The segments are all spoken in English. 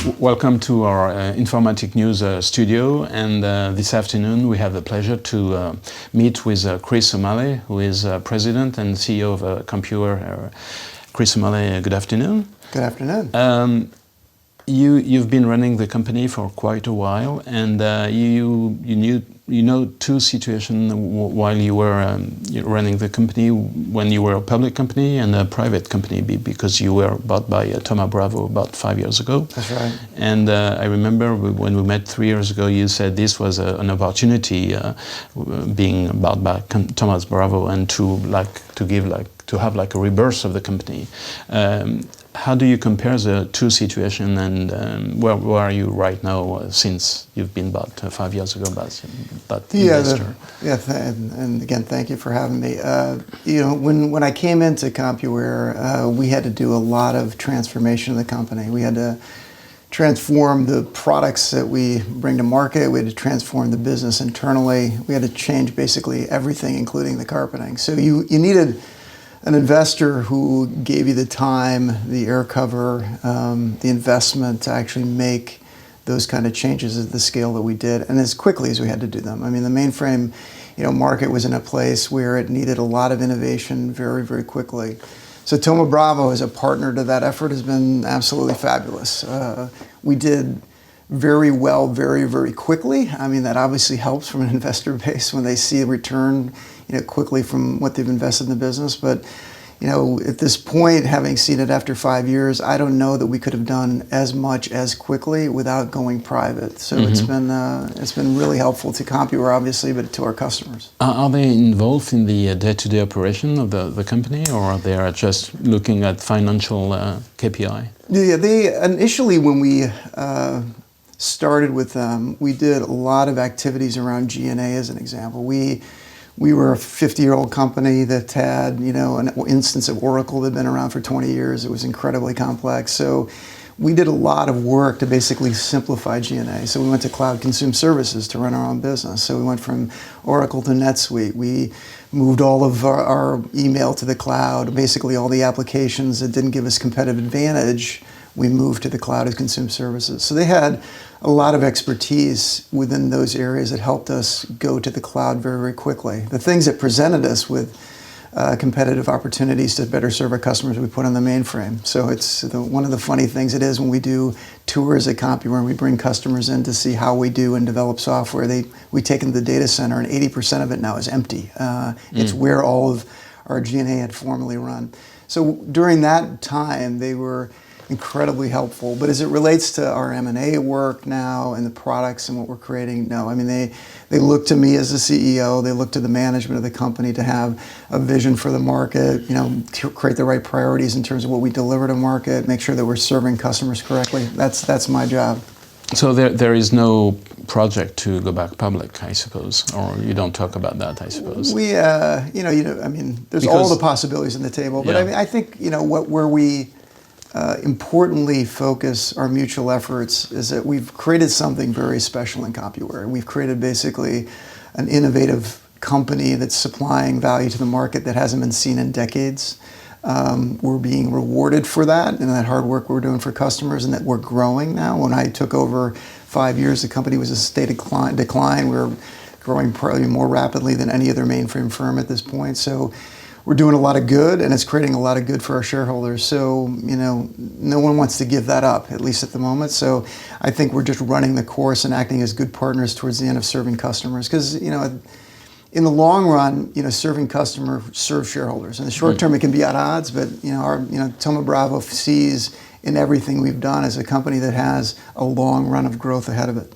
Welcome to our informatiquenews studio, and this afternoon we have the pleasure to meet with Chris O'Malley, who is President and CEO of Compuware. Chris O'Malley, good afternoon. Good afternoon. You've been running the company for quite a while, and you know two situations while you were running the company, when you were a public company and a private company, because you were bought by Thoma Bravo about 5 years ago. That's right. And I remember when we met 3 years ago, you said this was an opportunity, being bought by Thoma Bravo, and to have like a rebirth of the company. How do you compare the two situations, and where are you right now since you've been bought 5 years ago by investor? And again, thank you for having me. When I came into Compuware, we had to do a lot of transformation of the company. We had to transform the products that we bring to market. We had to transform the business internally. We had to change basically everything, including the carpeting. So you needed an investor who gave you the time, the air cover, the investment to actually make those kind of changes at the scale that we did, and as quickly as we had to do them. I mean, the mainframe, market was in a place where it needed a lot of innovation very, very quickly. So Thoma Bravo, as a partner to that effort, has been absolutely fabulous. We did very well, very, very quickly. I mean, that obviously helps from an investor base when they see a return, quickly from what they've invested in the business. But, at this point, having seen it after 5 years, I don't know that we could have done as much as quickly without going private. So it's been really helpful to Compuware, obviously, but to our customers. Are they involved in the day-to-day operation of the company, or are they just looking at financial KPI? Yeah, they initially, when we started with them, we did a lot of activities around G&A, as an example. We were a 50-year-old company that had, an instance of Oracle that had been around for 20 years. It was incredibly complex. So we did a lot of work to basically simplify G&A. So we went to cloud consumed services to run our own business. So we went from Oracle to NetSuite. We moved all of our email to the cloud. Basically all the applications that didn't give us competitive advantage, we moved to the cloud as consumed services. So they had a lot of expertise within those areas that helped us go to the cloud very, very quickly. The things that presented us with competitive opportunities to better serve our customers, we put on the mainframe. So it's one of the funny things it is when we do tours at Compuware and we bring customers in to see how we do and develop software. We take them to the data center, and 80% of it now is empty. It's where all of our G&A had formerly run. So during that time, they were incredibly helpful. But as it relates to our M&A work now and the products and what we're creating, no. I mean, they look to me as the CEO, they look to the management of the company to have a vision for the market, to create the right priorities in terms of what we deliver to market, make sure that we're serving customers correctly. That's my job. So there is no project to go back public, I suppose, or you don't talk about that, I suppose. We, there's all the possibilities on the table, but I think, where we importantly focus our mutual efforts is that we've created something very special in Compuware. We've created basically an innovative company that's supplying value to the market that hasn't been seen in decades. We're being rewarded for that and that hard work we're doing for customers, and that we're growing now. When I took over 5 years, the company was in a state of decline. We're growing probably more rapidly than any other mainframe firm at this point. So we're doing a lot of good, and it's creating a lot of good for our shareholders. So, no one wants to give that up, at least at the moment. So I think we're just running the course and acting as good partners towards the end of serving customers. Because, in the long run, serving customers serves shareholders. In the short term, it can be at odds, but, Thoma Bravo sees in everything we've done as a company that has a long run of growth ahead of it.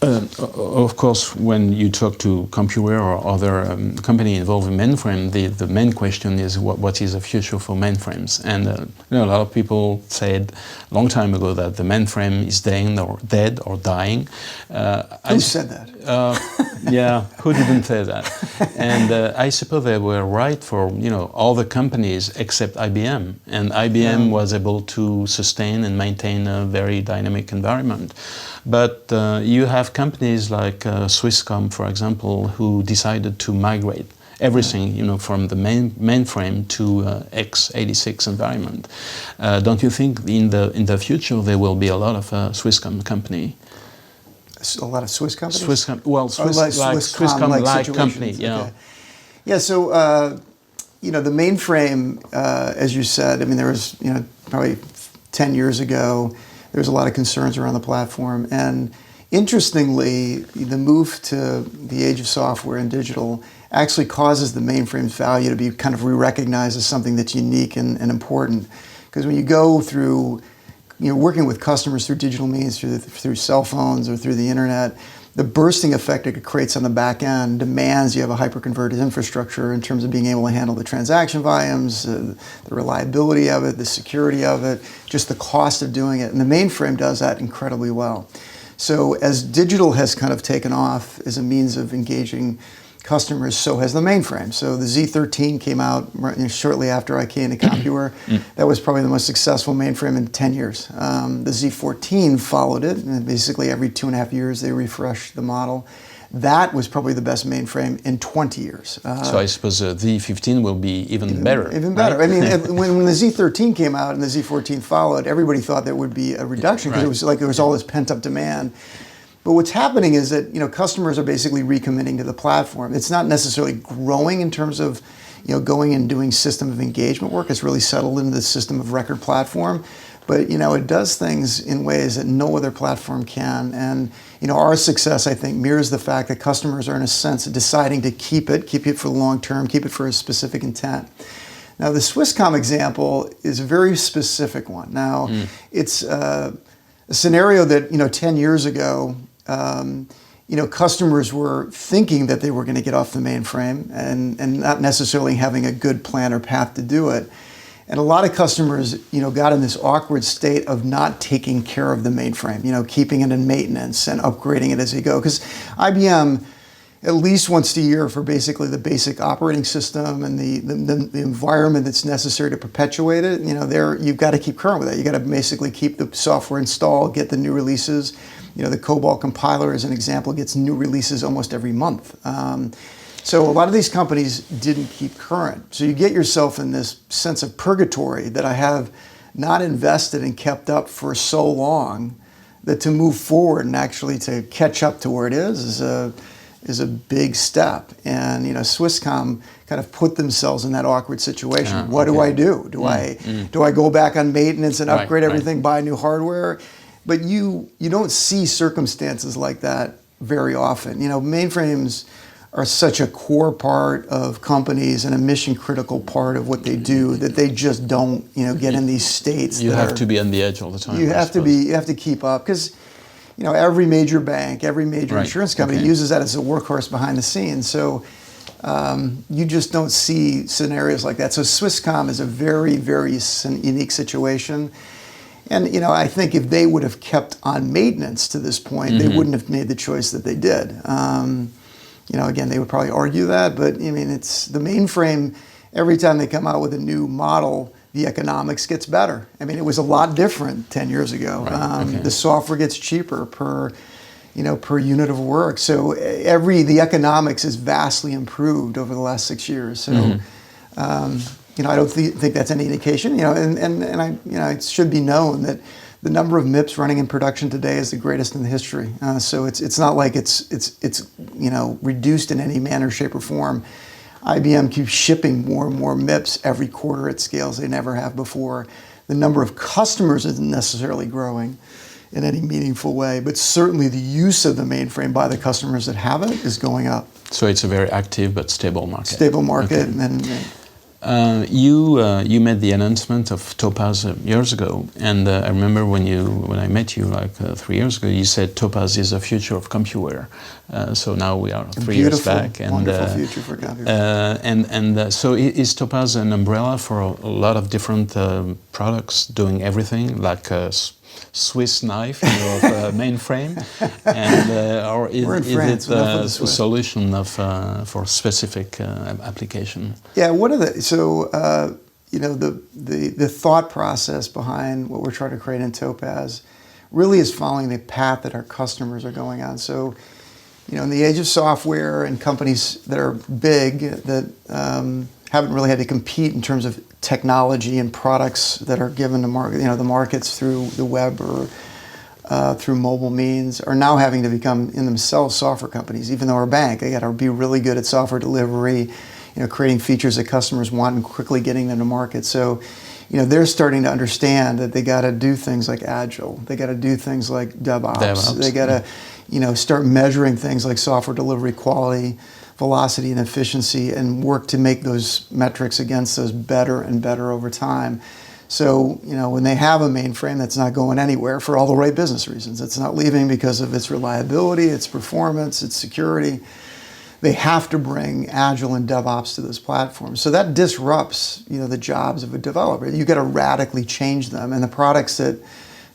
Of course, when you talk to Compuware or other company involved in mainframe, the main question is what is the future for mainframes? And a lot of people said a long time ago that the mainframe is dead or dying. Who said that? Yeah, who didn't say that? And I suppose they were right for all the companies except IBM, and IBM was able to sustain and maintain a very dynamic environment. But you have companies like Swisscom, for example, who decided to migrate everything, you know, from the mainframe to x86 environment. Don't you think in the future there will be a lot of Swiss company? A lot of Swiss companies? Swisscom-like company, yeah. Okay. Yeah, so, you know, the mainframe, as you said, I mean, there was, you know, probably 10 years ago, there was a lot of concerns around the platform. And interestingly, the move to the age of software and digital actually causes the mainframe's value to be kind of re-recognized as something that's unique and important. Because when you go through, you know, working with customers through digital means, through cell phones or through the internet, the bursting effect it creates on the back end demands you have a hyper-converged infrastructure in terms of being able to handle the transaction volumes, the reliability of it, the security of it, just the cost of doing it. And the mainframe does that incredibly well. So as digital has kind of taken off as a means of engaging customers, so has the mainframe. So the Z13 came out shortly after I came to Compuware. That was probably the most successful mainframe in 10 years. The Z14 followed it, and basically every 2.5 years they refreshed the model. That was probably the best mainframe in 20 years. So I suppose the Z15 will be even better. Even better. Right? I mean, when the Z13 came out and the Z14 followed, everybody thought there would be a reduction because it was like there was all this pent-up demand. But what's happening is that, you know, customers are basically recommitting to the platform. It's not necessarily growing in terms of, you know, going and doing system of engagement work. It's really settled into the system of record platform. But, you know, it does things in ways that no other platform can. And, you know, our success, I think, mirrors the fact that customers are, in a sense, deciding to keep it for the long term, keep it for a specific intent. Now, the Swisscom example is a very specific one. Now, it's a scenario that, you know, 10 years ago, you know, customers were thinking that they were going to get off the mainframe and not necessarily having a good plan or path to do it. And a lot of customers, you know, got in this awkward state of not taking care of the mainframe, you know, keeping it in maintenance and upgrading it as they go. Because IBM, at least once a year for basically the basic operating system and the environment that's necessary to perpetuate it, you know, you've got to keep current with that. You've got to basically keep the software installed, get the new releases. You know, the COBOL compiler, as an example, gets new releases almost every month. So a lot of these companies didn't keep current. So you get yourself in this sense of purgatory that I have not invested and kept up for so long that to move forward and actually to catch up to where it is a big step. And, you know, Swisscom kind of put themselves in that awkward situation. What do I do? Do I go back on maintenance and upgrade everything, buy new hardware? But you don't see circumstances like that very often. You know, mainframes are such a core part of companies and a mission critical part of what they do that they just don't, you know, get in these states. You have to be on the edge all the time. You have to keep up because, you know, every major bank, every major insurance company uses that as a workhorse behind the scenes. So you just don't see scenarios like that. So Swisscom is a very, very unique situation. And, you know, I think if they would have kept on maintenance to this point, they wouldn't have made the choice that they did. You know, again, they would probably argue that, but I mean, it's the mainframe. Every time they come out with a new model, the economics gets better. I mean, it was a lot different 10 years ago. The software gets cheaper per unit of work. So the economics is vastly improved over the last 6 years. So. You know, I don't think that's any indication. You know, it should be known that the number of MIPS running in production today is the greatest in the history. So it's not like it's you know, reduced in any manner, shape, or form. IBM keeps shipping more and more MIPS every quarter at scales they never have before. The number of customers isn't necessarily growing in any meaningful way, but certainly the use of the mainframe by the customers that have it is going up. So it's a very active but stable market. Stable market. Okay. You made the announcement of Topaz years ago, and I remember when I met you like 3 years ago, you said Topaz is the future of Compuware. So now we are 3 years back, and wonderful future for Compuware. So is Topaz an umbrella for a lot of different products doing everything, like a Swiss knife of mainframe, and or is it a solution for specific application? Yeah, you know, the thought process behind what we're trying to create in Topaz really is following the path that our customers are going on. So, in the age of software and companies that are big that haven't really had to compete in terms of technology and products that are given to market, the markets through the web or through mobile means, are now having to become in themselves software companies. Even though we're a bank, they got to be really good at software delivery, creating features that customers want and quickly getting them to market. So, they're starting to understand that they got to do things like Agile. They got to do things like DevOps. They got to, start measuring things like software delivery quality, velocity, and efficiency, and work to make those metrics against those better and better over time. So, when they have a mainframe that's not going anywhere for all the right business reasons, it's not leaving because of its reliability, its performance, its security, they have to bring Agile and DevOps to this platform. So that disrupts, the jobs of a developer. You got to radically change them. And the products that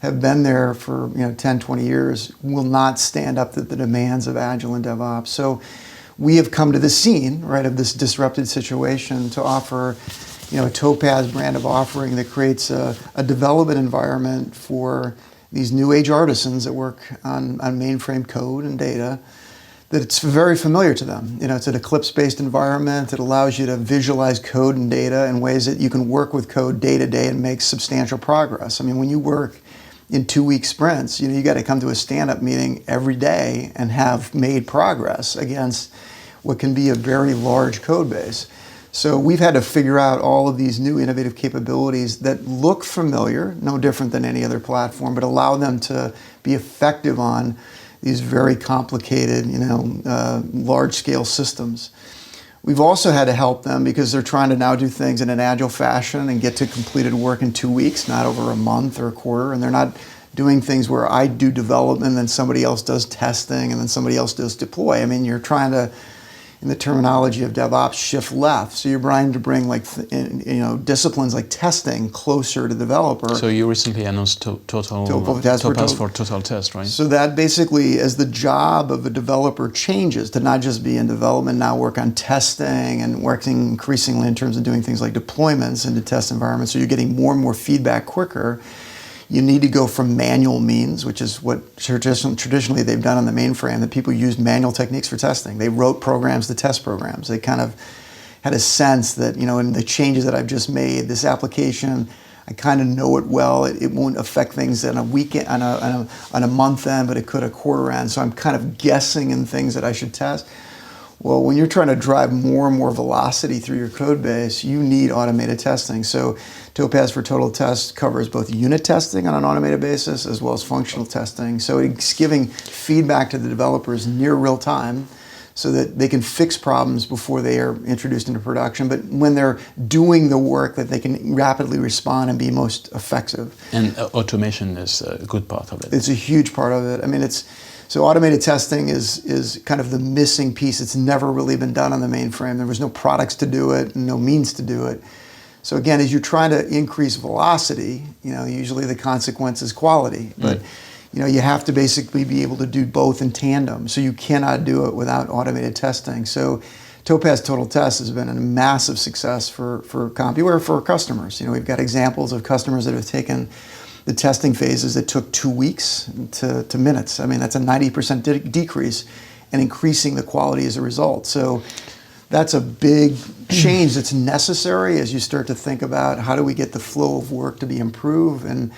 have been there for 10, 20 years will not stand up to the demands of Agile and DevOps. So we have come to the scene, right, of this disrupted situation to offer, a Topaz brand of offering that creates a development environment for these new age artisans that work on mainframe code and data, that it's very familiar to them. It's an Eclipse-based environment that allows you to visualize code and data in ways that you can work with code day to day and make substantial progress. I mean, when you work in 2-week sprints, you got to come to a stand-up meeting every day and have made progress against what can be a very large code base. So we've had to figure out all of these new innovative capabilities that look familiar, no different than any other platform, but allow them to be effective on these very complicated, large-scale systems. We've also had to help them because they're trying to now do things in an agile fashion and get to completed work in 2 weeks, not over a month or a quarter. And they're not doing things where I do development and then somebody else does testing and then somebody else does deploy. I mean, you're trying to, in the terminology of DevOps, shift left. So you're trying to bring disciplines like testing closer to the developer. So you recently announced Topaz for Total Test, right? So that basically, as the job of a developer changes to not just be in development, now work on testing and working increasingly in terms of doing things like deployments into test environments. So you're getting more and more feedback quicker. You need to go from manual means, which is what traditionally they've done on the mainframe, that people used manual techniques for testing. They wrote programs to test programs. They kind of had a sense that, in the changes that I've just made, this application, I kind of know it well. It won't affect things on a weekend, on a month end, but it could a quarter end. So I'm kind of guessing in things that I should test. Well, when you're trying to drive more and more velocity through your code base, you need automated testing. So Topaz for Total Test covers both unit testing on an automated basis as well as functional testing. So it's giving feedback to the developers near real time so that they can fix problems before they are introduced into production. But when they're doing the work, that they can rapidly respond and be most effective. And automation is a good part of it. It's a huge part of it. I mean, so automated testing is kind of the missing piece. It's never really been done on the mainframe. There was no products to do it, no means to do it. So again, as you're trying to increase velocity, usually the consequence is quality. But you have to basically be able to do both in tandem. So you cannot do it without automated testing. So Topaz Total Test has been a massive success for Compuware, for customers. We've got examples of customers that have taken the testing phases that took 2 weeks to minutes. I mean, that's a 90% decrease and increasing the quality as a result. So that's a big change that's necessary as you start to think about how do we get the flow of work to be improved and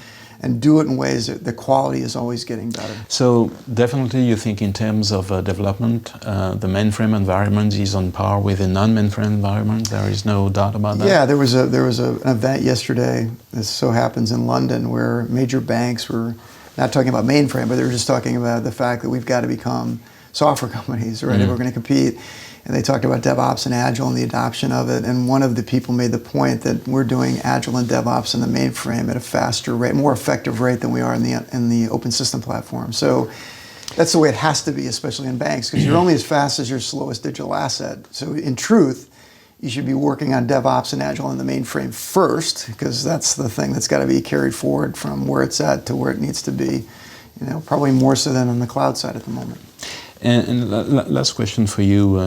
do it in ways that the quality is always getting better. So definitely you think in terms of development, the mainframe environment is on par with a non-mainframe environment. There is no doubt about that. Yeah, there was an event yesterday, this so happens in London, where major banks were not talking about mainframe, but they were just talking about the fact that we've got to become software companies, right? If we're going to compete. And they talked about DevOps and Agile and the adoption of it. And one of the people made the point that we're doing Agile and DevOps in the mainframe at a faster rate, more effective rate than we are in the open system platform. So that's the way it has to be, especially in banks, because you're only as fast as your slowest digital asset. So in truth, you should be working on DevOps and Agile in the mainframe first, because that's the thing that's got to be carried forward from where it's at to where it needs to be, probably more so than on the cloud side at the moment. And last question for you.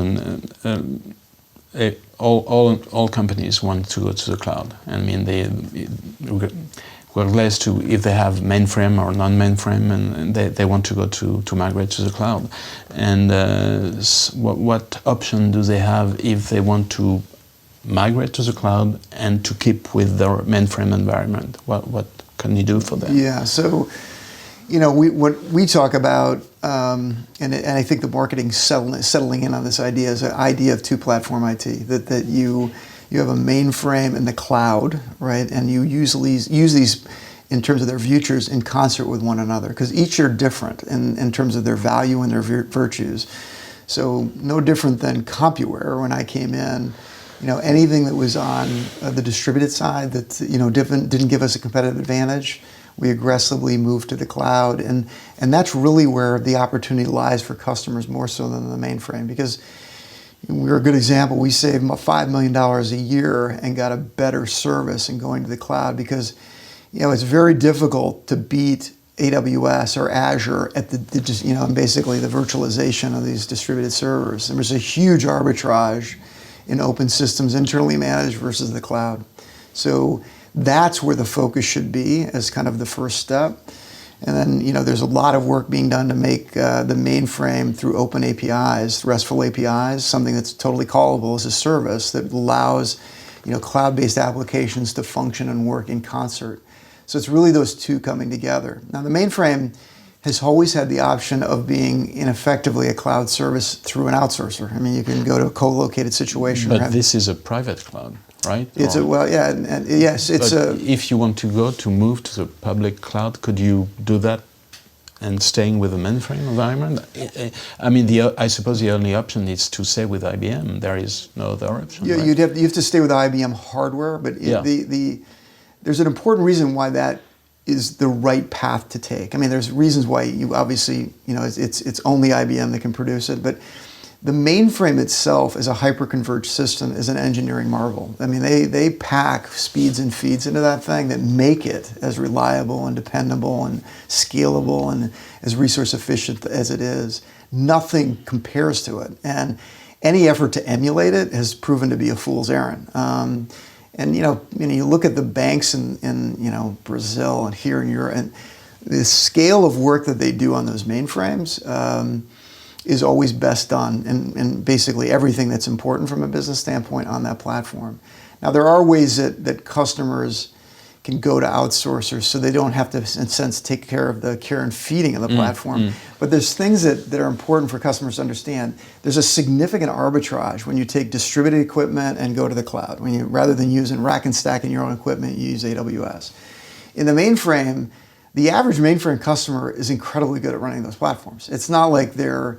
All companies want to go to the cloud. I mean, regardless to if they have mainframe or non-mainframe, and they want to go to migrate to the cloud. And what option do they have if they want to migrate to the cloud and to keep with their mainframe environment? What can you do for them? Yeah, so what we talk about, and I think the marketing's settling in on this idea, is an idea of two-platform IT, that you have a mainframe and the cloud, right? And you usually use these in terms of their futures in concert with one another, because each are different in terms of their value and their virtues. So no different than Compuware when I came in. Anything that was on the distributed side that didn't give us a competitive advantage, we aggressively moved to the cloud, and that's really where the opportunity lies for customers more so than the mainframe, because we're a good example. We saved $5 million a year and got a better service in going to the cloud, because it's very difficult to beat AWS or Azure at basically the virtualization of these distributed servers. And there's a huge arbitrage in open systems, internally managed versus the cloud. So that's where the focus should be as kind of the first step. And then, there's a lot of work being done to make the mainframe through open APIs, RESTful APIs, something that's totally callable as a service that allows, cloud-based applications to function and work in concert. So it's really those two coming together. Now, the mainframe has always had the option of being effectively a cloud service through an outsourcer. I mean, you can go to a co-located situation. But this is a private cloud, right? It's if you want to move to the public cloud, could you do that and staying with the mainframe environment? I mean, I suppose the only option is to stay with IBM. There is no other option. Yeah, right? you have to stay with IBM hardware, but there's an important reason why that is the right path to take. I mean, there's reasons why you obviously, it's only IBM that can produce it, but the mainframe itself as a hyper-converged system is an engineering marvel. I mean, they pack speeds and feeds into that thing that make it as reliable and dependable and scalable and as resource efficient as it is. Nothing compares to it. And any effort to emulate it has proven to be a fool's errand. And you look at the banks in Brazil and here in Europe, and the scale of work that they do on those mainframes is always best done, and basically everything that's important from a business standpoint on that platform. Now, there are ways that customers can go to outsourcers so they don't have to, in a sense, take care of the care and feeding of the platform. But there's things that are important for customers to understand. There's a significant arbitrage when you take distributed equipment and go to the cloud. When you, rather than using rack and stacking your own equipment, you use AWS. In the mainframe, the average mainframe customer is incredibly good at running those platforms. It's not like they're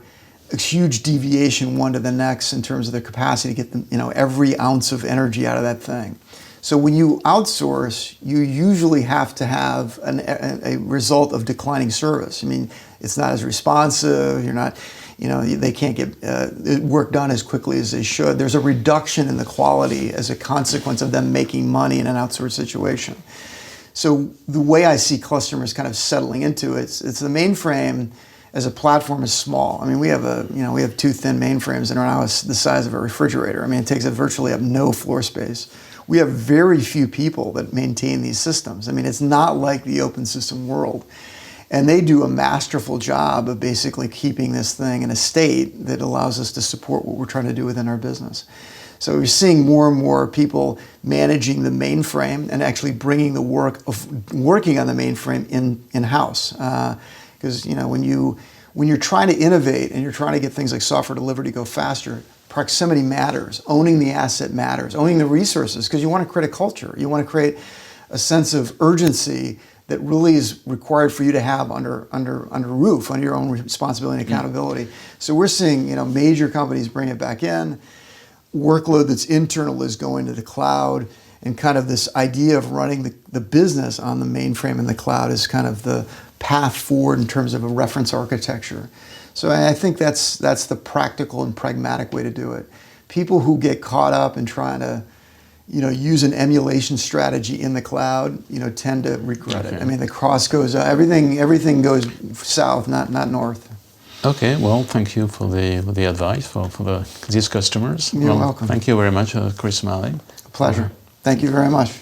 a huge deviation one to the next in terms of their capacity to get every ounce of energy out of that thing. So when you outsource, you usually have to have a result of declining service. I mean, it's not as responsive. You're not, they can't get work done as quickly as they should. There's a reduction in the quality as a consequence of them making money in an outsourced situation. So the way I see customers kind of settling into it, it's the mainframe as a platform is small. I mean, we have two thin mainframes that are now the size of a refrigerator. I mean, it takes virtually up no floor space. We have very few people that maintain these systems. I mean, it's not like the open system world. And they do a masterful job of basically keeping this thing in a state that allows us to support what we're trying to do within our business. So we're seeing more and more people managing the mainframe and actually bringing the work of working on the mainframe in-house. Because when you're trying to innovate and you're trying to get things like software delivery to go faster, proximity matters. Owning the asset matters. Owning the resources, because you want to create a culture. You want to create a sense of urgency that really is required for you to have under roof, under your own responsibility and accountability. So we're seeing major companies bring it back in. Workload that's internal is going to the cloud, and kind of this idea of running the business on the mainframe in the cloud is kind of the path forward in terms of a reference architecture. So I think that's the practical and pragmatic way to do it. People who get caught up in trying to, use an emulation strategy in the cloud, tend to regret it. I mean, the cross goes up. Everything goes south, not north. Okay. Well, thank you for the advice for these customers. You're welcome. Thank you very much, Chris Malley. A pleasure. Thank you very much.